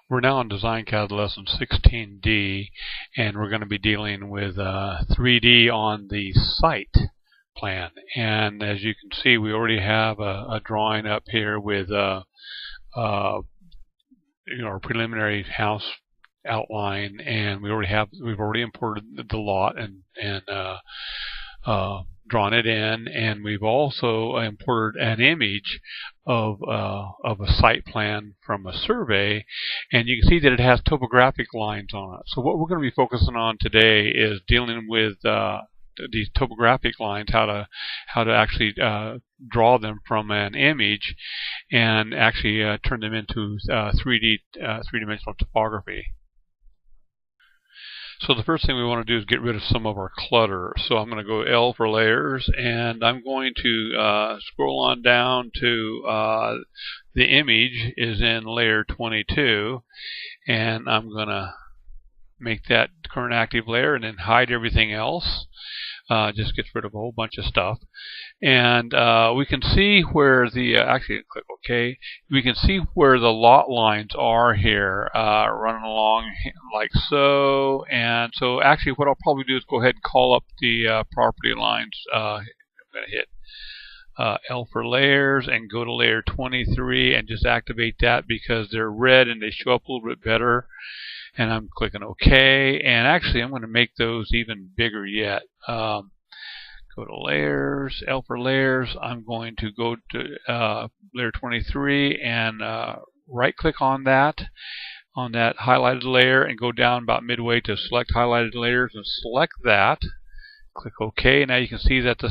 We're now on Dcad Lesson 16D, and we're going to be dealing with 3D on the site plan. And as you can see, we already have a drawing up here with our preliminary house outline, and we've already imported the lot and drawn it in, and we've also imported an image of a site plan from a survey, and you can see that it has topographic lines on it. So what we're going to be focusing on today is dealing with these topographic lines, how to actually draw them from an image and actually turn them into three-dimensional topography. So the first thing we want to do is get rid of some of our clutter. So I'm going to go L for layers, and I'm going to scroll on down to the image is in layer 22, and I'm going to make that current active layer and then hide everything else. Just gets rid of a whole bunch of stuff. And we can see where the, actually click OK, we can see where the lot lines are here, running along like so. And so actually what I'll probably do is go ahead and call up the property lines. I'm going to hit L for layers and go to layer 23 and just activate that because they're red and they show up a little bit better. And I'm clicking OK, and actually I'm going to make those even bigger yet. Go to layers, L for layers. I'm going to go to layer 23 and right click on that highlighted layer and go down about midway to select highlighted layers and select that. Click OK. Now you can see that the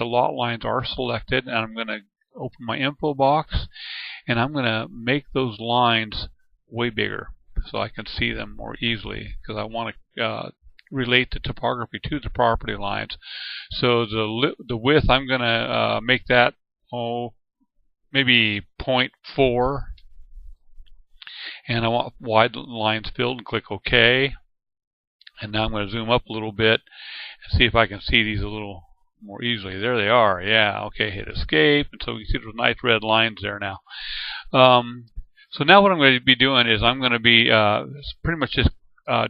lot lines are selected, and I'm going to open my info box and I'm going to make those lines way bigger so I can see them more easily, because I want to relate the topography to the property lines. So the width, I'm going to make that maybe 0.4, and I want wide lines filled, and click OK. And now I'm going to zoom up a little bit and see if I can see these a little more easily. There they are. Yeah, okay, hit escape, and so we can see those nice red lines there now. So now what I'm going to be doing is I'm going to be pretty much just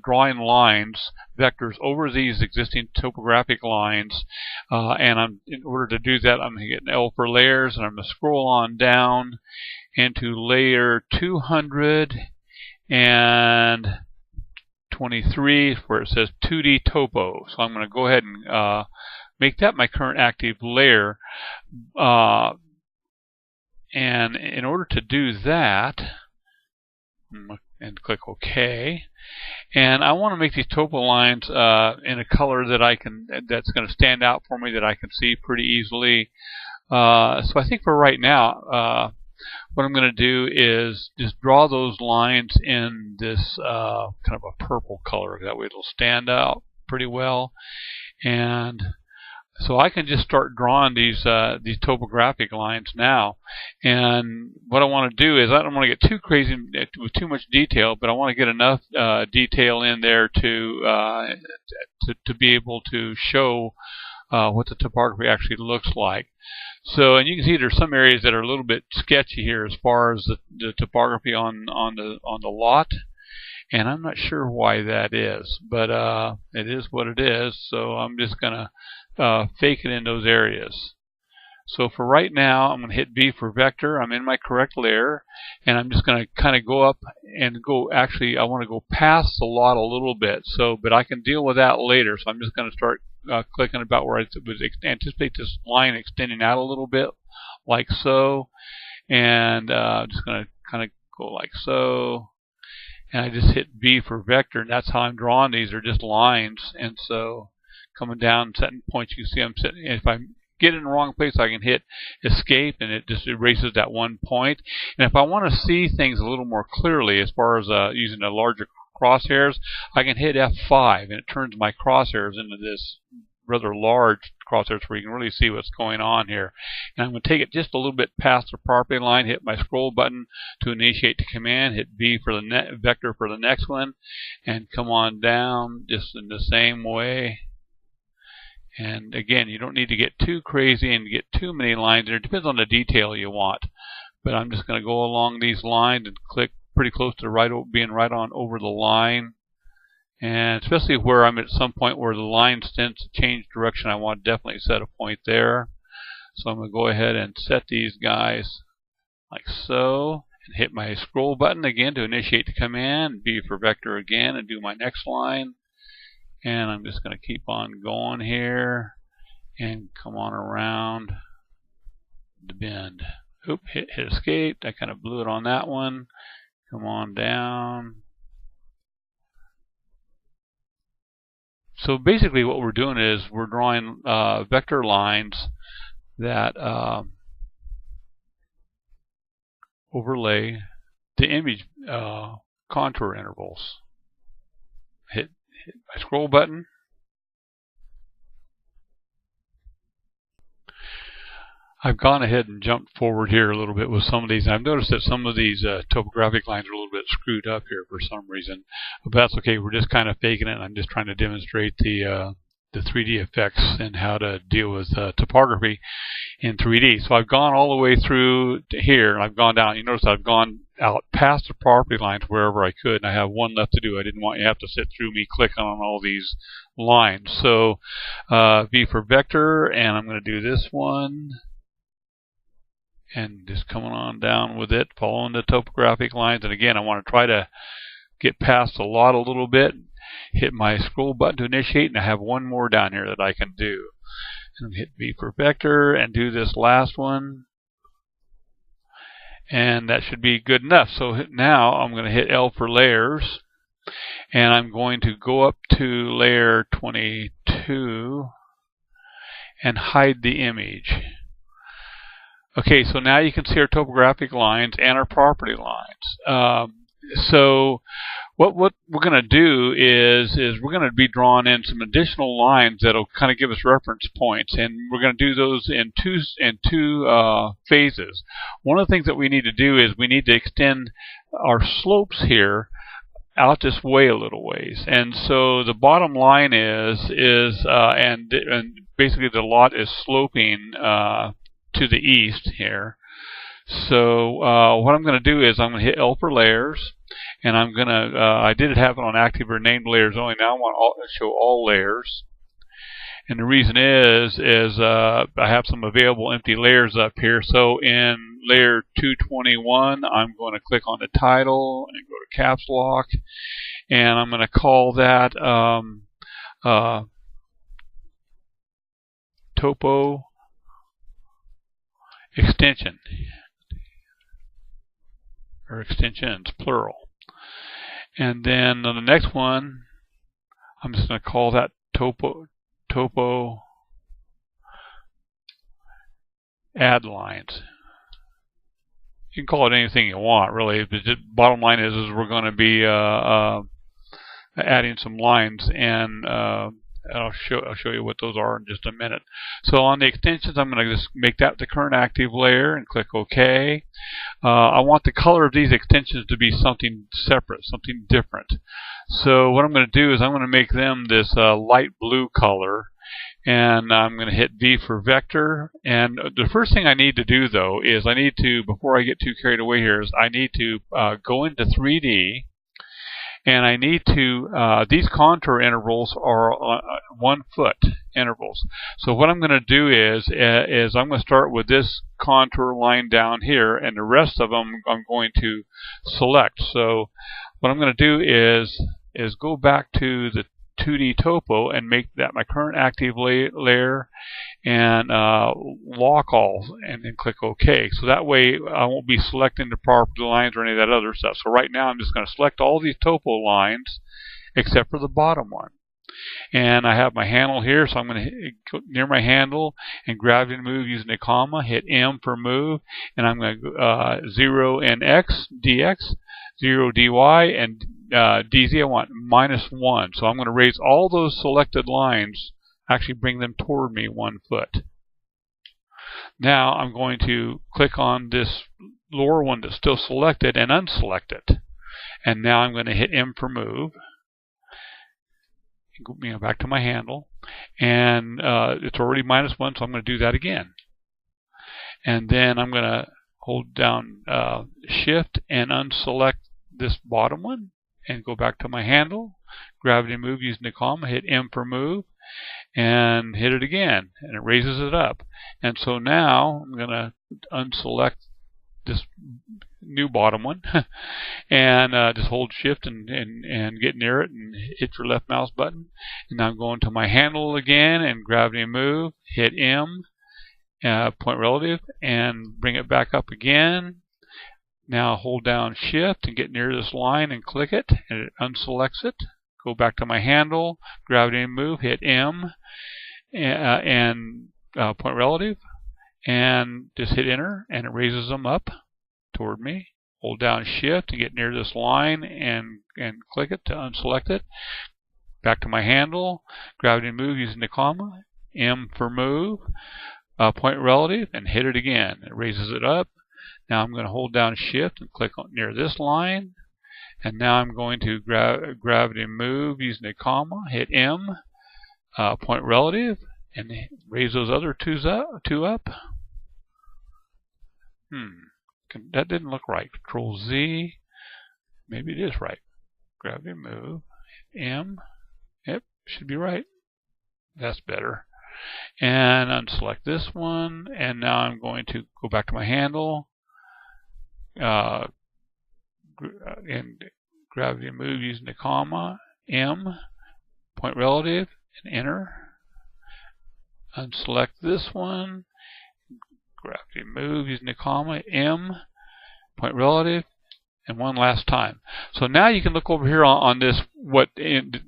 drawing lines, vectors over these existing topographic lines, and in order to do that, I'm going to get an L for layers, and I'm going to scroll on down into layer 223 where it says 2D topo. So I'm going to go ahead and make that my current active layer. And in order to do that, and click OK, and I want to make these topo lines in a color that's going to stand out for me, that I can see pretty easily. So I think for right now, what I'm going to do is just draw those lines in this kind of a purple color. That way it'll stand out pretty well. And so I can just start drawing these topographic lines now. And what I want to do is I don't want to get too crazy with too much detail, but I want to get enough detail in there to be able to show what the topography actually looks like. So, and you can see there's some areas that are a little bit sketchy here as far as the topography on the lot. And I'm not sure why that is, but it is what it is. So I'm just going to fake it in those areas. So for right now, I'm going to hit V for vector. I'm in my correct layer, and I'm just going to kind of go up and go. Actually, I want to go past the lot a little bit. So, but I can deal with that later. So I'm just going to start clicking about where I would anticipate this line extending out a little bit, like so, and I'm just going to kind of go like so. And I just hit V for vector, and that's how I'm drawing these. Are just lines, and so coming down, setting points, you can see I'm setting. If I get in the wrong place, I can hit escape, and it just erases that one point. And if I want to see things a little more clearly, as far as using the larger crosshairs, I can hit F5, and it turns my crosshairs into this rather large crosshairs where you can really see what's going on here. And I'm going to take it just a little bit past the property line, hit my scroll button to initiate the command, hit V for the vector for the next one, and come on down just in the same way. And again, you don't need to get too crazy and get too many lines there. It depends on the detail you want. But I'm just going to go along these lines and click pretty close to being right on over the line. And especially where I'm at some point where the line tends to change direction, I want to definitely set a point there. So I'm going to go ahead and set these guys like so, and hit my scroll button again to initiate the command, V for vector again, and do my next line. And I'm just going to keep on going here and come on around the bend. Oop, hit escape. I kind of blew it on that one. Come on down. So basically what we're doing is we're drawing vector lines that overlay the image contour intervals. Hit my scroll button. I've gone ahead and jumped forward here a little bit with some of these. I've noticed that some of these topographic lines are a little bit screwed up here for some reason. But that's okay. We're just kind of faking it. I'm just trying to demonstrate the 3D effects and how to deal with topography in 3D. So I've gone all the way through to here, and I've gone down. You notice I've gone out past the property lines wherever I could, and I have one left to do. I didn't want you to have to sit through me clicking on all these lines. So V for vector, and I'm going to do this one. And just coming on down with it, following the topographic lines. And again, I want to try to get past the lot a little bit. Hit my scroll button to initiate, and I have one more down here that I can do. And hit V for vector and do this last one. And that should be good enough. So now I'm going to hit L for layers. And I'm going to go up to layer 22 and hide the image. Okay, so now you can see our topographic lines and our property lines. So what we're going to do is we're going to be drawing in some additional lines that'll kind of give us reference points, and we're going to do those in two phases. One of the things that we need to do is we need to extend our slopes here out this way a little ways. And so the bottom line is and basically the lot is sloping to the east here. So what I'm going to do is I'm going to hit L for layers, and I'm going to, I did have it on active or named layers only. Now I want to show all layers. And the reason is I have some available empty layers up here. So in layer 221, I'm going to click on the title and go to caps lock, and I'm going to call that topo extension, or extensions, plural. And then on the next one, I'm just going to call that topo add lines. You can call it anything you want, really. But the bottom line is we're going to be adding some lines, and I'll show you what those are in just a minute. So on the extensions, I'm going to just make that the current active layer and click OK. I want the color of these extensions to be something separate, something different. So what I'm going to do is I'm going to make them this light blue color, and I'm going to hit V for vector. And the first thing I need to do, though, is I need to, before I get too carried away here, is I need to go into 3D. And I need to, these contour intervals are 1 foot intervals. So what I'm going to do is I'm going to start with this contour line down here, and the rest of them I'm going to select. So what I'm going to do is go back to the 2D topo and make that my current active layer, and lock all, and then click OK. So that way I won't be selecting the property lines or any of that other stuff. So right now I'm just going to select all these topo lines except for the bottom one. And I have my handle here, so I'm going to go near my handle and gravity move using a comma, hit M for move, and I'm going to go 0 in X, DX, 0 DY, and DZ I want -1. So I'm going to raise all those selected lines, actually bring them toward me 1 foot. Now I'm going to click on this lower one that's still selected and unselect it. And now I'm going to hit M for move. Go back to my handle. And it's already -1, so I'm going to do that again. And then I'm going to hold down Shift and unselect this bottom one and go back to my handle, gravity move using the comma, hit M for move, and hit it again, and it raises it up. And so now I'm going to unselect this new bottom one and just hold shift and get near it and hit your left mouse button. And now I'm going to my handle again and gravity move, hit M, point relative, and bring it back up again. Now hold down shift and get near this line and click it, and it unselects it. Go back to my handle, gravity move, hit M, and point relative, and just hit enter, and it raises them up toward me. Hold down shift and get near this line and click it to unselect it. Back to my handle, gravity move using the comma, M for move, point relative, and hit it again. It raises it up. Now I'm going to hold down shift and click on near this line, and now I'm going to gravity move using a comma, hit M, point relative, and raise those other two up. That didn't look right. Control Z. Maybe it is right. Gravity move, M. Yep, should be right. That's better. And unselect this one, and now I'm going to go back to my handle, and gravity move using the comma, M, point relative, and enter. Unselect this one, gravity move using the comma, M, point relative, and one last time. So now you can look over here on this,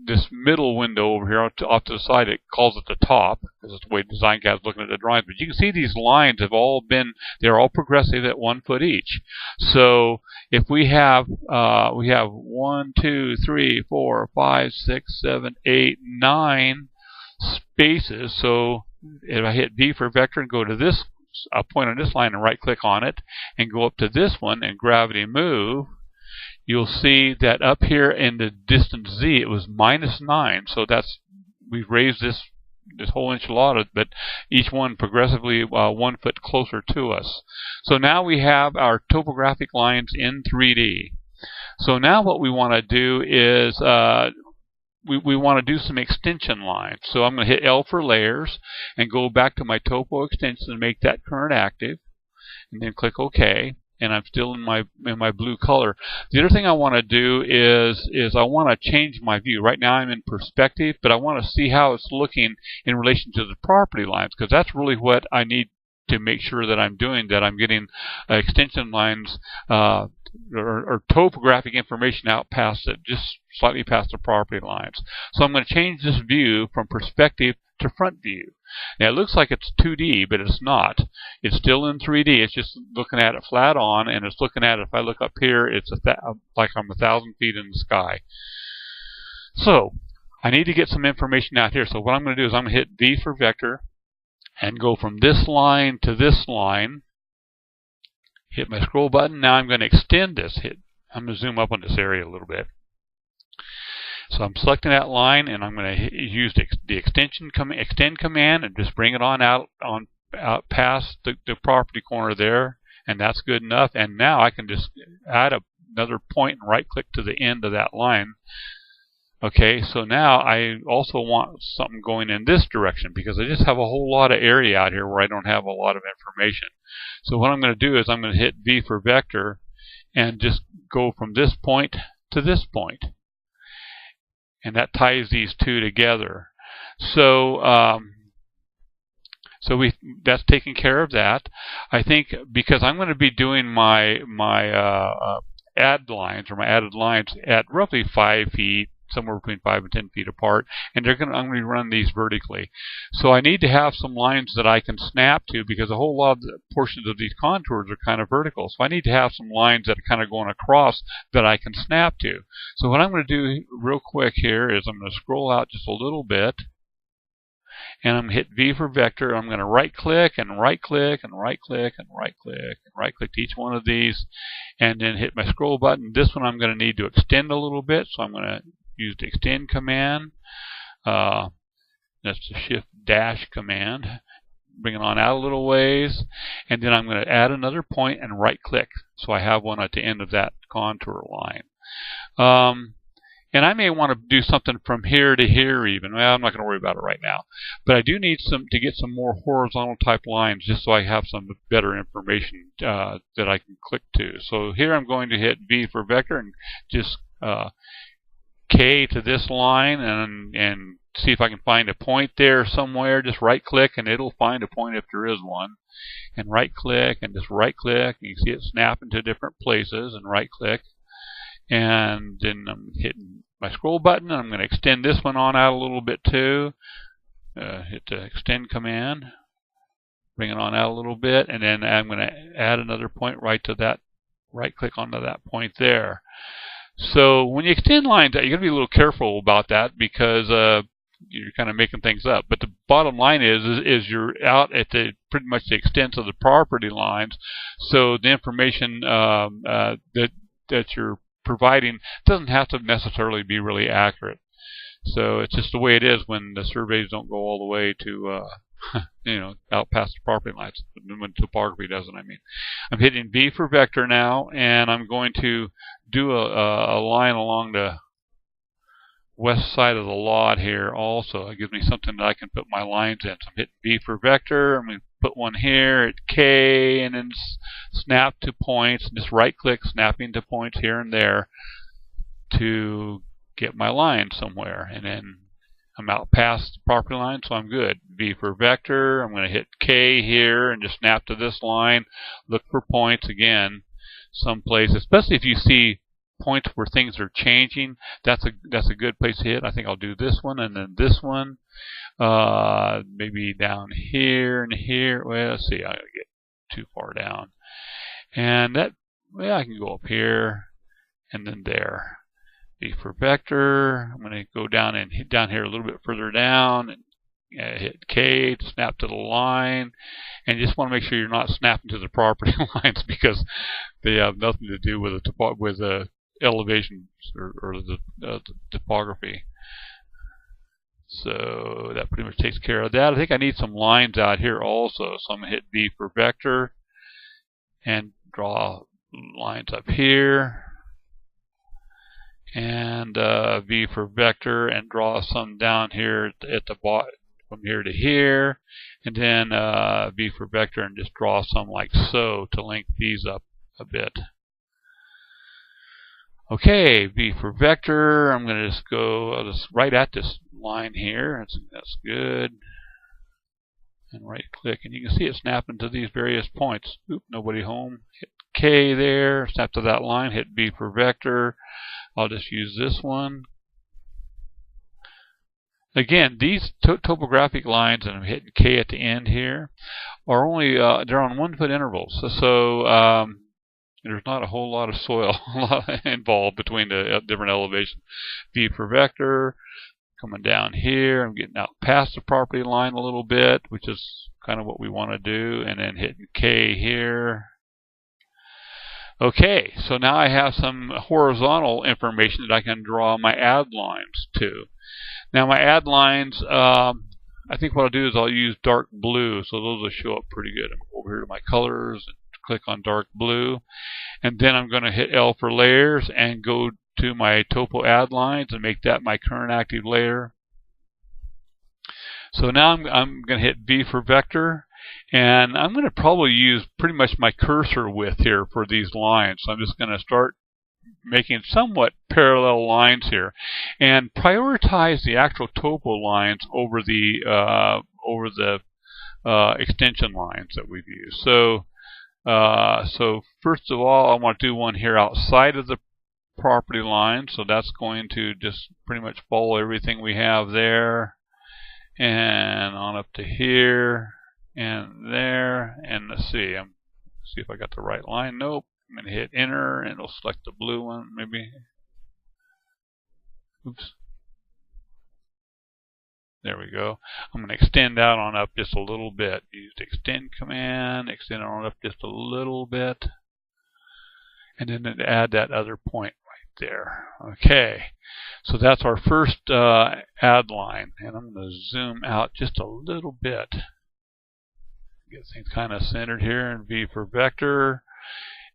this middle window over here off to the side. It calls it the top, because it's the way Dcad is looking at the drawings. But you can see these lines have all been, they're all progressive at 1 foot each. So if we have 1, 2, 3, 4, 5, 6, 7, 8, 9 spaces. So if I hit V for vector and go to this point on this line and right click on it and go up to this one and gravity move, you'll see that up here in the distance Z it was -9. So that's, we've raised this whole enchilada, but each one progressively 1 foot closer to us. So now we have our topographic lines in 3D. So now what we want to do is we want to do some extension lines. So I'm going to hit L for layers and go back to my topo extension and make that current active, and then click OK. And I'm still in my blue color. The other thing I want to do is I want to change my view. Right now I'm in perspective, but I want to see how it's looking in relation to the property lines, because that's really what I need to make sure that I'm doing, that I'm getting extension lines or topographic information out past it, just slightly past the property lines. So I'm going to change this view from perspective to front view. Now it looks like it's 2D, but it's not. It's still in 3D. It's just looking at it flat on, and it's looking at it, if I look up here, it's like I'm 1,000 feet in the sky. So I need to get some information out here. So what I'm going to do is I'm going to hit V for vector and go from this line to this line. Hit my scroll button. Now I'm going to extend this. I'm going to zoom up on this area a little bit. So I'm selecting that line, and I'm going to use the extend command and just bring it on out past the property corner there, and that's good enough. And now I can just add another point and right click to the end of that line. Okay, so now I also want something going in this direction, because I just have a whole lot of area out here where I don't have a lot of information. So what I'm going to do is I'm going to hit V for vector and just go from this point to this point. And that ties these two together. So that's taking care of that. I think because I'm going to be doing my add lines, or my added lines, at roughly 5 feet, somewhere between 5 and 10 feet apart, and I'm going to run these vertically. So I need to have some lines that I can snap to, because a whole lot of the portions of these contours are kind of vertical. So I need to have some lines that are kind of going across that I can snap to. So what I'm going to do real quick here is I'm going to scroll out just a little bit, and I'm going to hit V for vector. I'm going to right click and right click and right click and right click and right click to each one of these, and then hit my scroll button. This one I'm going to need to extend a little bit, so I'm going to use the extend command. That's the shift dash command. Bring it on out a little ways, and then I'm going to add another point and right click, so I have one at the end of that contour line. And I may want to do something from here to here even. Well, I'm not going to worry about it right now. But I do need to get some more horizontal type lines just so I have some better information that I can click to. So here I'm going to hit V for vector and just K to this line and see if I can find a point there somewhere. Just right click and it'll find a point if there is one. And right click and just right click. You can see it snap into different places and right click. And then I'm hitting my scroll button, and I'm going to extend this one on out a little bit too. Hit the extend command, bring it on out a little bit, and then I'm going to add another point right to that, right click onto that point there. So when you extend lines, you're going to be a little careful about that because you're kind of making things up. But the bottom line is you're out at the pretty much the extent of the property lines, so the information that you're providing doesn't have to necessarily be really accurate. So it's just the way it is when the surveys don't go all the way to out past the property lines. When topography doesn't, I mean. I'm hitting V for vector now, and I'm going to do a line along the west side of the lot here also. It gives me something that I can put my lines in. So I'm hitting V for vector. I'm going to put one here at K and then snap to points. Just right click, snapping to points here and there to get my line somewhere. And then I'm out past the property line, so I'm good. V for vector. I'm going to hit K here and just snap to this line. Look for points again someplace, especially if you see points where things are changing. That's a good place to hit. I think I'll do this one and then this one. Maybe down here and here. Well, let's see. I gotta get too far down. And that, well, I can go up here and then there. V for vector. I'm going to go down and hit down here a little bit further down and hit K to snap to the line. And you just want to make sure you're not snapping to the property lines because they have nothing to do with the elevations or the topography. So that pretty much takes care of that. I think I need some lines out here also. So I'm going to hit V for vector and draw lines up here. And V for vector and draw some down here at the bottom from here to here. And then V for vector and just draw some like so to link these up a bit. Okay, V for vector. I'm going to just go right at this line here. That's good. And right click, and you can see it snapping to these various points. Oop, nobody home. Hit K there, snap to that line, hit V for vector. I'll just use this one. Again, these topographic lines, and I'm hitting K at the end here, are only they're on 1 foot intervals. So there's not a whole lot of soil involved between the different elevations. V for vector, coming down here. I'm getting out past the property line a little bit, which is kind of what we want to do, and then hitting K here. Okay, so now I have some horizontal information that I can draw my add lines to. Now my add lines, I think what I'll do is I'll use dark blue, so those will show up pretty good. I'm going to go over here to my colors and click on dark blue, and then I'm going to hit L for layers and go to my topo add lines and make that my current active layer. So now I'm going to hit V for vector, and I'm going to probably use pretty much my cursor width here for these lines. So I'm just going to start making somewhat parallel lines here, and prioritize the actual topo lines over the extension lines that we've used. So first of all, I want to do one here outside of the property line. So that's going to just pretty much follow everything we have there, and on up to here and there. And let's see if I got the right line. Nope. I'm going to hit enter and it'll select the blue one maybe. Oops. There we go. I'm going to extend out on up just a little bit. Use the extend command, extend on up just a little bit, and then add that other point right there. Okay, so that's our first add line, and I'm going to zoom out just a little bit. Get things kind of centered here, and V for vector.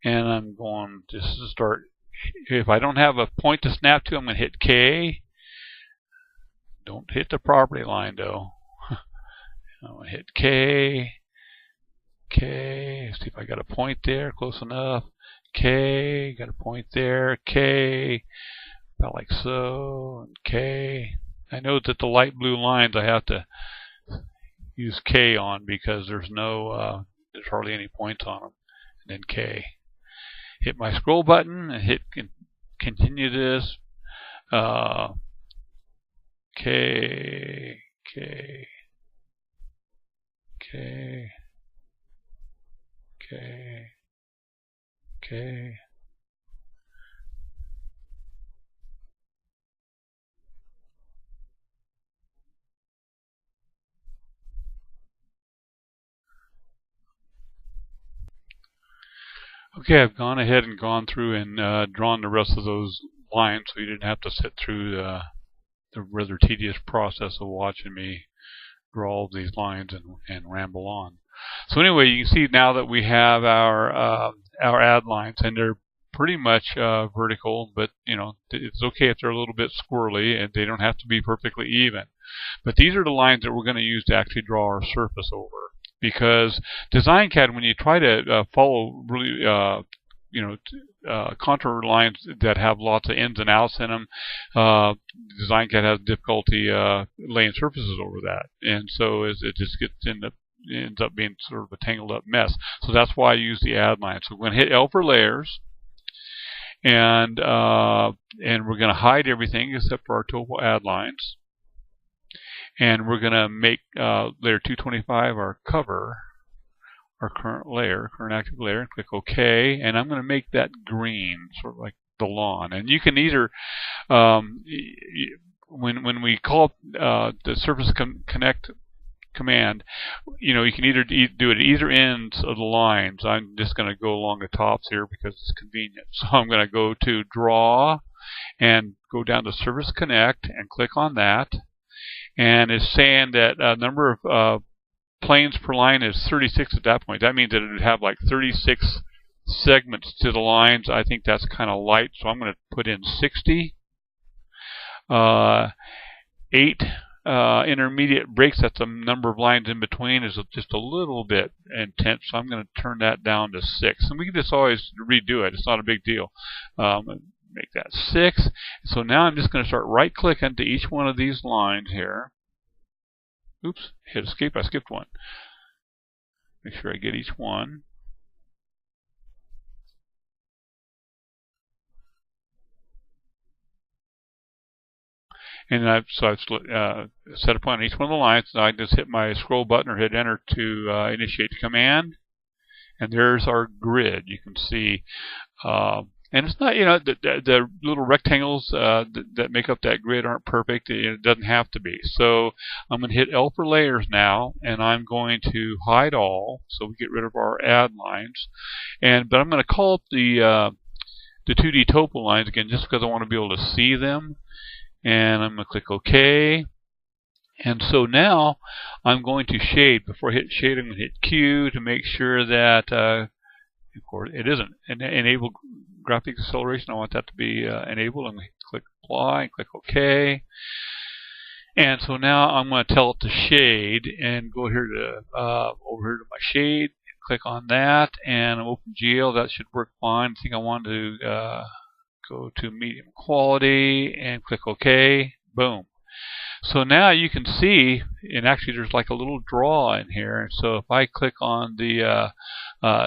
And I'm going to start if I don't have a point to snap to, I'm going to hit K. Don't hit the property line though. I'm going to hit K. K. See if I got a point there, close enough. K. Got a point there. K. About like so. And K. I know that the light blue lines I have to use K on because there's hardly any points on them. And then K. Hit my scroll button and hit continue this. K. K. K. K. K. Okay, I've gone ahead and gone through and drawn the rest of those lines so you didn't have to sit through the rather tedious process of watching me draw all these lines and ramble on. So anyway, you can see now that we have our add lines, and they're pretty much vertical, but you know, it's okay if they're a little bit squirrely, and they don't have to be perfectly even. But these are the lines that we're going to use to actually draw our surface over. Because Dcad, when you try to follow really contour lines that have lots of ins and outs in them, Dcad has difficulty laying surfaces over that, and so it just ends up being sort of a tangled up mess. So that's why I use the add line. So we're going to hit L for layers, and we're going to hide everything except for our topo add lines. And we're going to make layer 225 our cover, our current active layer, and click OK. And I'm going to make that green, sort of like the lawn. And you can either, when we call the surface connect command, you know, you can either do it at either ends of the lines. I'm just going to go along the tops here because it's convenient. So I'm going to go to Draw and go down to Surface Connect and click on that. And it's saying that number of planes per line is 36 at that point. That means that it would have like 36 segments to the lines. I think that's kind of light, so I'm going to put in 60. 8 intermediate breaks, that's the number of lines in between, is just a little bit intense, so I'm going to turn that down to 6. And we can just always redo it. It's not a big deal. Make that 6. So now I'm just going to start right-clicking to each one of these lines here. Oops, hit escape, I skipped one. Make sure I get each one. And I've set a point on each one of the lines. Now I just hit my scroll button or hit enter to initiate the command. And there's our grid. You can see, and it's not, you know, the little rectangles that make up that grid aren't perfect. It doesn't have to be. So I'm going to hit L for layers now, and I'm going to hide all, so we get rid of our add lines. But I'm going to call up the 2D topo lines again, just because I want to be able to see them. And I'm going to click OK. And so now I'm going to shade. Before I hit shade, I'm going to hit Q to make sure that, of course, it isn't enable graphic acceleration. I want that to be enabled. I'm going to click apply and click OK. And so now I'm going to tell it to shade and go here to over here to my shade. Click on that and open GL. That should work fine. I think I want to go to medium quality and click OK. Boom. So now you can see, and actually there's like a little draw in here. So if I click on the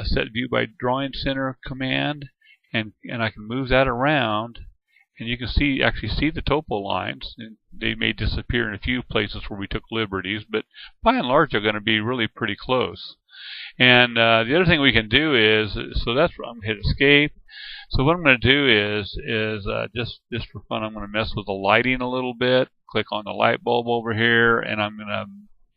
set view by drawing center command, and I can move that around, and you can actually see the topo lines. And they may disappear in a few places where we took liberties, but by and large they're going to be really pretty close. And the other thing we can do is, so that's I'm going to hit escape. So what I'm going to do is just for fun, I'm going to mess with the lighting a little bit. Click on the light bulb over here, and I'm going to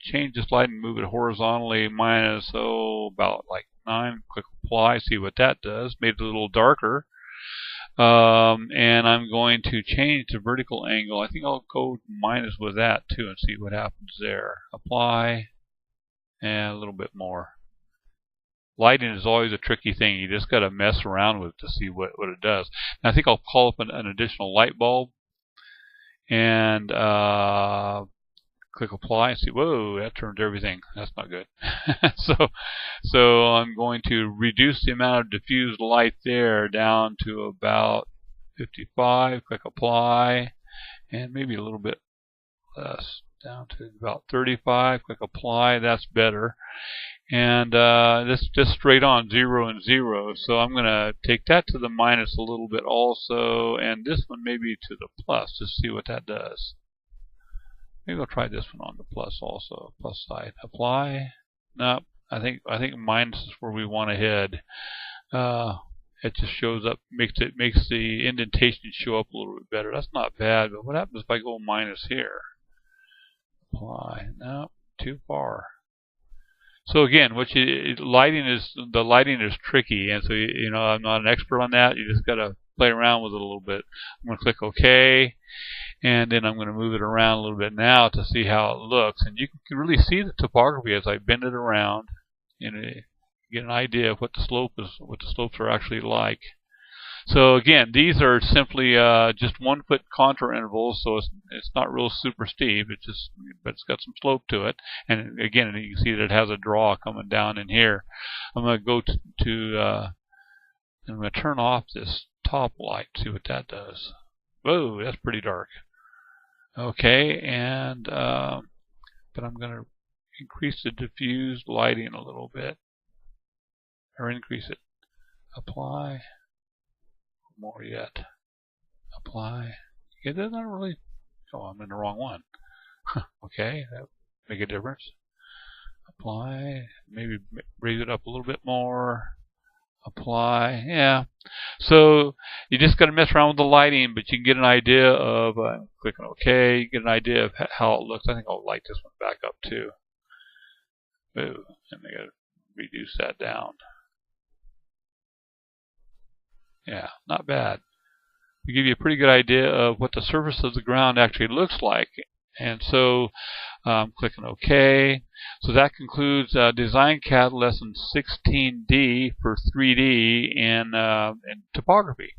change this light and move it horizontally minus about like 9. Click apply, see what that does. Made it a little darker. And I'm going to change the vertical angle. I think I'll go minus with that too and see what happens there. Apply, and a little bit more. lighting is always a tricky thing. You just got to mess around with it to see what it does. And I think I'll call up an additional light bulb and click apply and see. Whoa, that turned everything. That's not good. so I'm going to reduce the amount of diffused light there down to about 55. Click apply, and maybe a little bit less, down to about 35. Click apply. That's better. And this just straight on 0 and 0. So I'm going to take that to the minus a little bit also, and this one maybe to the plus, just see what that does. Maybe I'll try this one on the plus also, plus side. Apply. No, I think minus is where we want to head. It just shows up, makes the indentation show up a little bit better. That's not bad, but what happens if I go minus here? Apply. No, too far. So again, the lighting is tricky, and so I'm not an expert on that. You just got to play around with it a little bit. I'm going to click OK, and then I'm going to move it around a little bit now to see how it looks. And you can really see the topography as I bend it around, and get an idea of what the slopes are actually like. So again, these are simply just 1 foot contour intervals, so it's not real super steep. But it's got some slope to it. And again, you can see that it has a draw coming down in here. I'm going to go I'm going to turn off this top light, see what that does. Whoa, that's pretty dark. Okay, and but I'm going to increase the diffused lighting a little bit, or increase it. Apply. More yet. Apply. It doesn't really. Oh, I'm in the wrong one. Okay, that make a difference. Apply. Maybe raise it up a little bit more. Apply. Yeah. So you just got to mess around with the lighting, but you can get an idea of clicking OK. Get an idea of how it looks. I think I'll light this one back up too. Ooh, and I got to reduce that down. Yeah, not bad. We give you a pretty good idea of what the surface of the ground actually looks like. And so clicking OK. So that concludes Dcad Lesson 16D for 3D in topography.